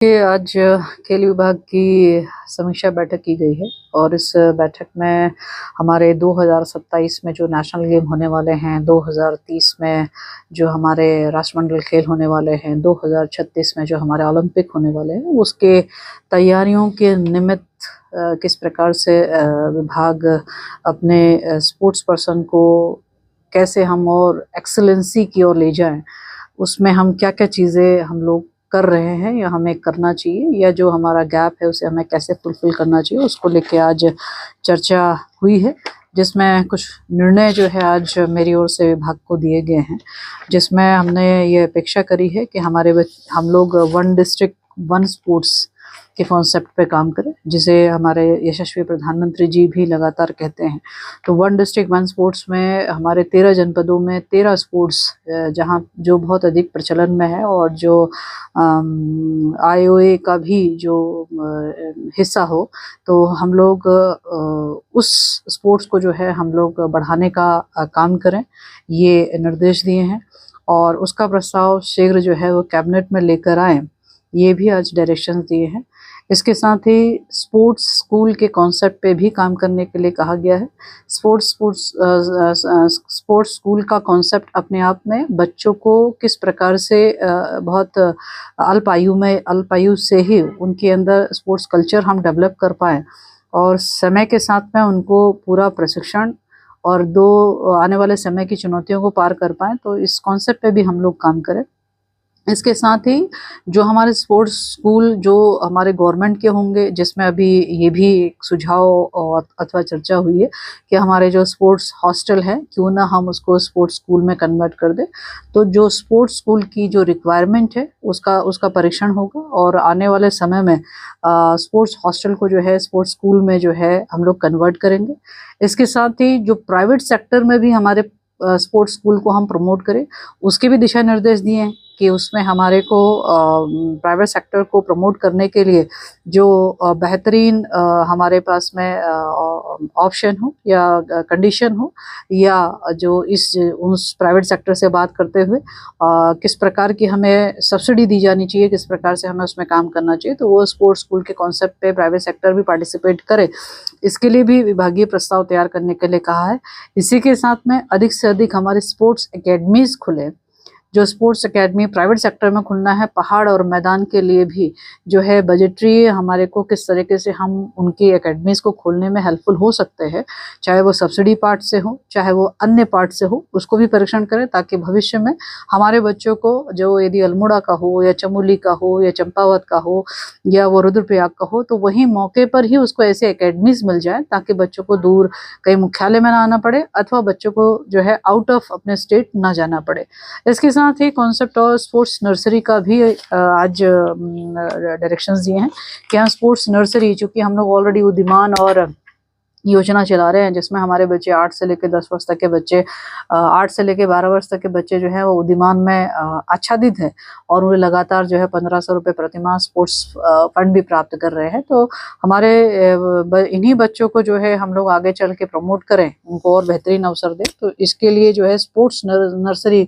कि आज खेल विभाग की समीक्षा बैठक की गई है और इस बैठक में हमारे 2027 में जो नेशनल गेम होने वाले हैं, 2030 में जो हमारे राष्ट्रमंडल खेल होने वाले हैं, 2036 में जो हमारे ओलंपिक होने वाले हैं, उसके तैयारियों के निमित्त किस प्रकार से विभाग अपने स्पोर्ट्स पर्सन को कैसे हम और एक्सेलेंसी की ओर ले जाएं, उसमें हम क्या-क्या चीज़ें हम लोग कर रहे हैं या हमें करना चाहिए, या जो हमारा गैप है उसे हमें कैसे फुलफिल करना चाहिए, उसको लेके आज चर्चा हुई है। जिसमें कुछ निर्णय जो है आज मेरी ओर से विभाग को दिए गए हैं, जिसमें हमने ये अपेक्षा करी है कि हम लोग वन डिस्ट्रिक्ट वन स्पोर्ट्स के कॉन्सेप्ट पे काम करें, जिसे हमारे यशस्वी प्रधानमंत्री जी भी लगातार कहते हैं। तो वन डिस्ट्रिक्ट वन स्पोर्ट्स में हमारे 13 जनपदों में 13 स्पोर्ट्स जहां जो बहुत अधिक प्रचलन में है और जो आईओए का भी जो हिस्सा हो, तो हम लोग उस स्पोर्ट्स को जो है हम लोग बढ़ाने का काम करें, ये निर्देश दिए हैं। और उसका प्रस्ताव शीघ्र जो है वो कैबिनेट में लेकर आए, ये भी आज डायरेक्शंस दिए हैं। इसके साथ ही स्पोर्ट्स स्कूल के कॉन्सेप्ट पे भी काम करने के लिए कहा गया है। स्पोर्ट्स स्कूल का कॉन्सेप्ट अपने आप में बच्चों को किस प्रकार से बहुत अल्प आयु से ही उनके अंदर स्पोर्ट्स कल्चर हम डेवलप कर पाएँ और समय के साथ में उनको पूरा प्रशिक्षण और आने वाले समय की चुनौतियों को पार कर पाएँ, तो इस कॉन्सेप्ट पे भी हम लोग काम करें। इसके साथ ही जो हमारे स्पोर्ट्स स्कूल जो हमारे गवर्नमेंट के होंगे, जिसमें अभी ये भी एक सुझाव और अथवा चर्चा हुई है कि हमारे जो स्पोर्ट्स हॉस्टल है, क्यों ना हम उसको स्पोर्ट्स स्कूल में कन्वर्ट कर दें। तो जो स्पोर्ट्स स्कूल की जो रिक्वायरमेंट है उसका परीक्षण होगा और आने वाले समय में स्पोर्ट्स हॉस्टल को जो है स्पोर्ट्स स्कूल में जो है हम लोग कन्वर्ट करेंगे। इसके साथ ही जो प्राइवेट सेक्टर में भी हमारे स्पोर्ट्स स्कूल को हम प्रमोट करें, उसके भी दिशा निर्देश दिए हैं कि उसमें हमारे को प्राइवेट सेक्टर को प्रमोट करने के लिए जो बेहतरीन हमारे पास में ऑप्शन हो या कंडीशन हो, या जो उस प्राइवेट सेक्टर से बात करते हुए किस प्रकार की हमें सब्सिडी दी जानी चाहिए, किस प्रकार से हमें उसमें काम करना चाहिए, तो वो स्पोर्ट्स स्कूल के कॉन्सेप्ट पे प्राइवेट सेक्टर भी पार्टिसिपेट करे, इसके लिए भी विभागीय प्रस्ताव तैयार करने के लिए कहा है। इसी के साथ में अधिक से अधिक हमारे स्पोर्ट्स एकेडमीज खुले। जो स्पोर्ट्स एकेडमी प्राइवेट सेक्टर में खुलना है, पहाड़ और मैदान के लिए भी जो है बजटरी हमारे को किस तरीके से हम उनकी एकेडमीज को खोलने में हेल्पफुल हो सकते हैं, चाहे वो सब्सिडी पार्ट से हो, चाहे वो अन्य पार्ट से हो, उसको भी परीक्षण करें, ताकि भविष्य में हमारे बच्चों को जो यदि अल्मोड़ा का हो या चमोली का हो या चंपावत का हो या वो रुद्रप्रयाग का हो, तो वहीं मौके पर ही उसको ऐसे एकेडमीज मिल जाए, ताकि बच्चों को दूर कहीं मुख्यालय में ना आना पड़े अथवा बच्चों को जो है आउट ऑफ अपने स्टेट ना जाना पड़े। इसके साथ ही कॉन्सेप्ट और स्पोर्ट्स नर्सरी का भी आज डायरेक्शंस दिए हैं कि हम स्पोर्ट्स नर्सरी, चूंकि हम लोग ऑलरेडी उद्दीमान और योजना चला रहे हैं, जिसमें हमारे बच्चे 8 से लेकर 10 वर्ष तक के बच्चे 8 से लेकर 12 वर्ष तक के बच्चे जो हैं वो उद्दीमान में आच्छादित हैं और उन्हें लगातार जो है 1500 रुपये प्रतिमाह स्पोर्ट्स फंड भी प्राप्त कर रहे हैं। तो हमारे इन्हीं बच्चों को जो है हम लोग आगे चल के प्रमोट करें, उनको और बेहतरीन अवसर दें। तो इसके लिए जो है स्पोर्ट्स नर्सरी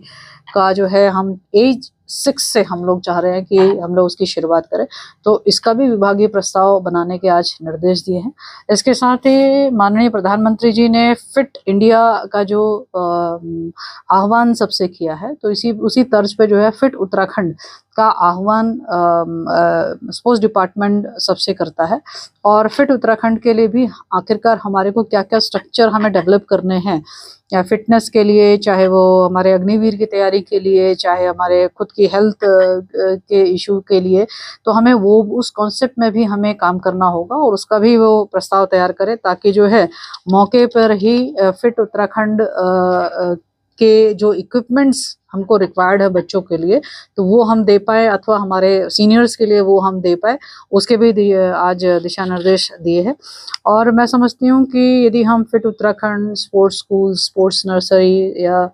का जो है हम एज 6 से हम लोग चाह रहे हैं कि हम लोग उसकी शुरुआत करें, तो इसका भी विभागीय प्रस्ताव बनाने के आज निर्देश दिए हैं। इसके साथ ही माननीय प्रधानमंत्री जी ने फिट इंडिया का जो आह्वान सबसे किया है, तो उसी तर्ज पे जो है फिट उत्तराखंड का आह्वान स्पोर्ट्स डिपार्टमेंट सबसे करता है। और फिट उत्तराखंड के लिए भी आखिरकार हमारे को क्या क्या स्ट्रक्चर हमें डेवलप करने हैं, या फिटनेस के लिए, चाहे वो हमारे अग्निवीर की तैयारी के लिए, चाहे हमारे खुद की हेल्थ के इशू के लिए, तो हमें वो उस कॉन्सेप्ट में भी हमें काम करना होगा और उसका भी वो प्रस्ताव तैयार करें, ताकि जो है मौके पर ही फिट उत्तराखंड के जो इक्विपमेंट्स हमको रिक्वायर्ड है बच्चों के लिए, तो वो हम दे पाए, अथवा हमारे सीनियर्स के लिए वो हम दे पाए, उसके भी आज दिशा निर्देश दिए हैं। और मैं समझती हूँ कि यदि हम fit Uttarakhand, sports school, sports nursery या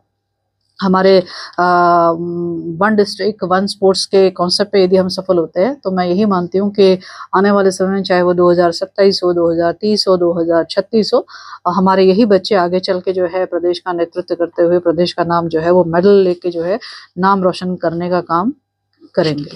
हमारे वन डिस्ट्रिक्ट वन स्पोर्ट्स के कॉन्सेप्ट पे यदि हम सफल होते हैं, तो मैं यही मानती हूँ कि आने वाले समय में, चाहे वो 2027 हो, 2030 हो, 2036 हो, हमारे यही बच्चे आगे चल के जो है प्रदेश का नेतृत्व करते हुए प्रदेश का नाम जो है वो मेडल लेके जो है नाम रोशन करने का काम करेंगे।